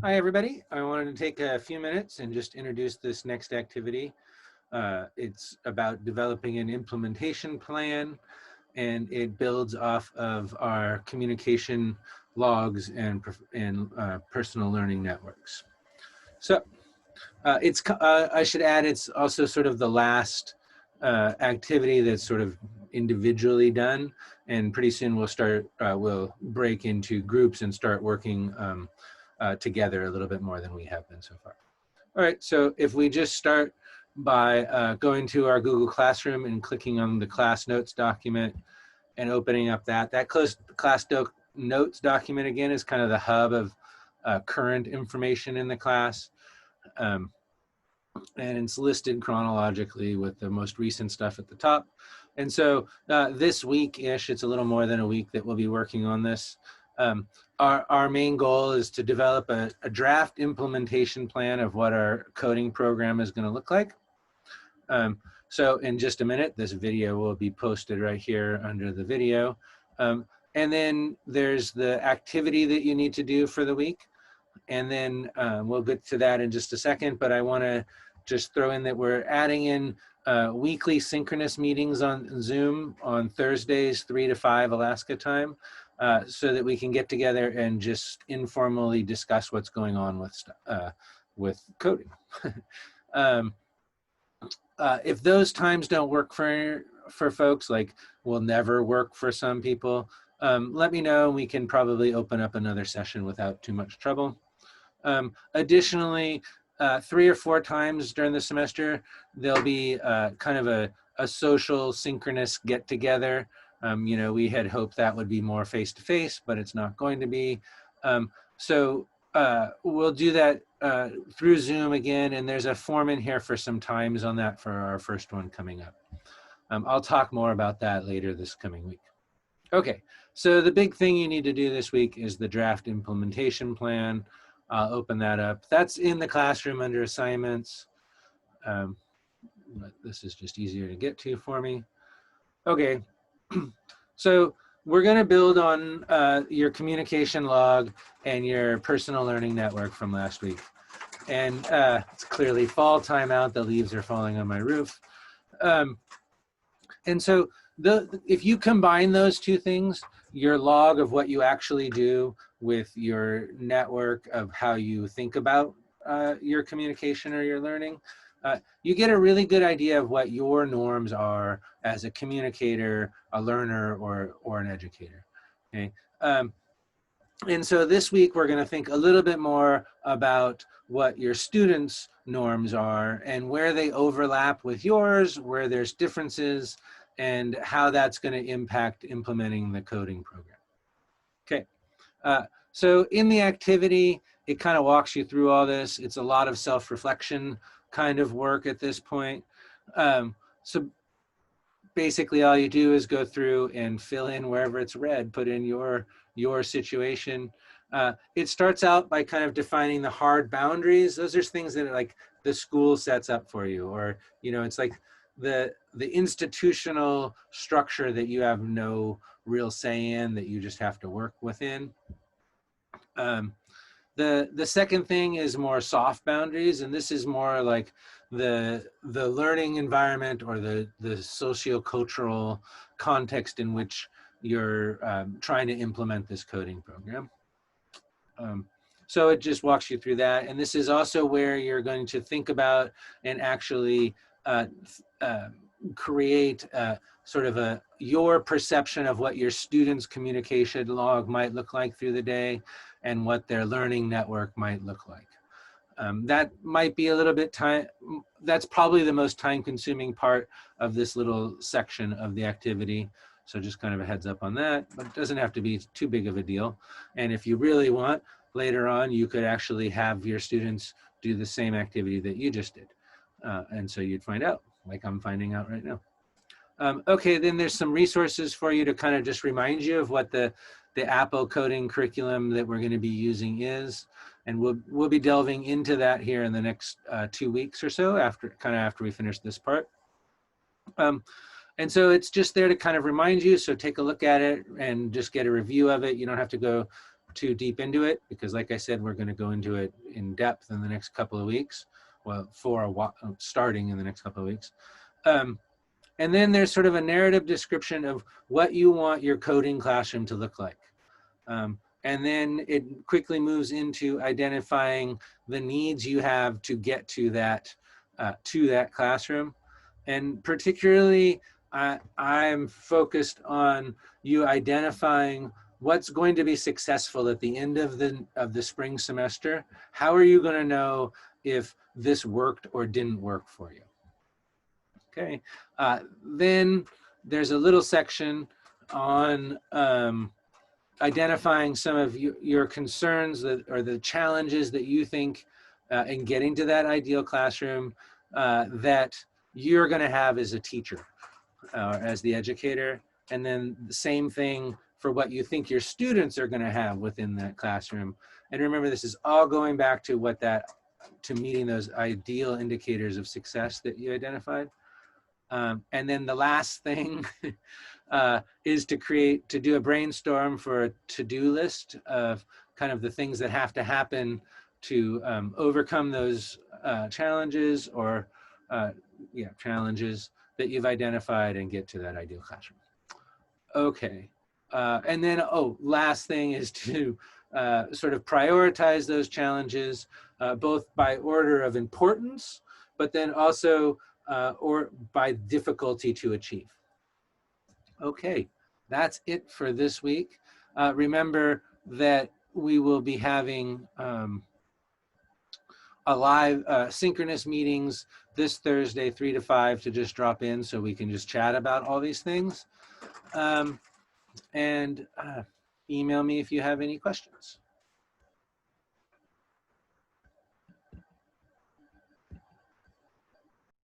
Hi, everybody. I wanted to take a few minutes and just introduce this next activity. It's about developing an implementation plan, and it builds off of our communication logs and personal learning networks. So I should add, it's also sort of the last activity that's sort of individually done, and pretty soon we'll break into groups and start working together a little bit more than we have been so far. All right, so if we just start by going to our Google Classroom and clicking on the class notes document and opening up that notes document again is kind of the hub of current information in the class. Um, and it's listed chronologically with the most recent stuff at the top. And so this week-ish, it's a little more than a week that we'll be working on this. Our main goal is to develop a draft implementation plan of what our coding program is going to look like. So in just a minute, this video will be posted right here under the video. And then there's the activity that you need to do for the week. And then we'll get to that in just a second, but I want to just throw in that we're adding in weekly synchronous meetings on Zoom on Thursdays, 3 to 5 Alaska time, so that we can get together and just informally discuss what's going on with coding. If those times don't work for folks, like will never work for some people, let me know. We can probably open up another session without too much trouble. Additionally, 3 or 4 times during the semester, there'll be kind of a social synchronous get together. You know, we had hoped that would be more face-to-face, but it's not going to be. So we'll do that through Zoom again, and there's a form in here for some times on that for our first one coming up. I'll talk more about that later this coming week. Okay, so the big thing you need to do this week is the draft implementation plan. I'll open that up. That's in the classroom under assignments. But this is just easier to get to for me. Okay, so we're going to build on your communication log and your personal learning network from last week. And it's clearly fall time out. The leaves are falling on my roof. And so if you combine those two things, your log of what you actually do with your network of how you think about your communication or your learning, you get a really good idea of what your norms are as a communicator, a learner, or an educator. Okay. And so this week we're going to think a little bit more about what your students' norms are and where they overlap with yours, where there's differences, and how that's going to impact implementing the coding program. Okay, so in the activity, it kind of walks you through all this. It's a lot of self-reflection kind of work at this point. So basically all you do is go through and fill in wherever it's red, put in your situation. It starts out by kind of defining the hard boundaries. Those are things that like the school sets up for you, or, you know, it's like the institutional structure that you have no real say in, that you just have to work within. The second thing is more soft boundaries, and this is more like the learning environment or the sociocultural context in which you're trying to implement this coding program. So it just walks you through that, and this is also where you're going to think about and actually create sort of your perception of what your students' communication log might look like through the day and what their learning network might look like. That might be a little bit that's probably the most time-consuming part of this little section of the activity. So just kind of a heads up on that, but it doesn't have to be too big of a deal. And if you really want, later on, you could actually have your students do the same activity that you just did. And so you'd find out, like I'm finding out right now. Okay, then there's some resources for you to kind of just remind you of what the APO coding curriculum that we're going to be using is. And we'll be delving into that here in the next 2 weeks or so, after we finish this part. And so it's just there to kind of remind you. So take a look at it and just get a review of it. You don't have to go too deep into it, because like I said, we're going to go into it in depth in the next couple of weeks. Well, starting in the next couple of weeks. And then there's sort of a narrative description of what you want your coding classroom to look like. And then it quickly moves into identifying the needs you have to get to that classroom. And particularly, I'm focused on you identifying what's going to be successful at the end of the spring semester. How are you going to know if this worked or didn't work for you? Okay. Then there's a little section on identifying some of your concerns or the challenges that you think in getting to that ideal classroom that you're going to have as a teacher or as the educator. And then the same thing for what you think your students are going to have within that classroom. And remember, this is all going back to meeting those ideal indicators of success that you identified. And then the last thing is to do a brainstorm for a to-do list of kind of the things that have to happen to overcome those challenges or challenges that you've identified and get to that ideal classroom. Okay, and then, last thing is to sort of prioritize those challenges both by order of importance, but then also or by difficulty to achieve. Okay, that's it for this week. Remember that we will be having a live synchronous meetings this Thursday, 3 to 5, to just drop in so we can just chat about all these things. And email me if you have any questions.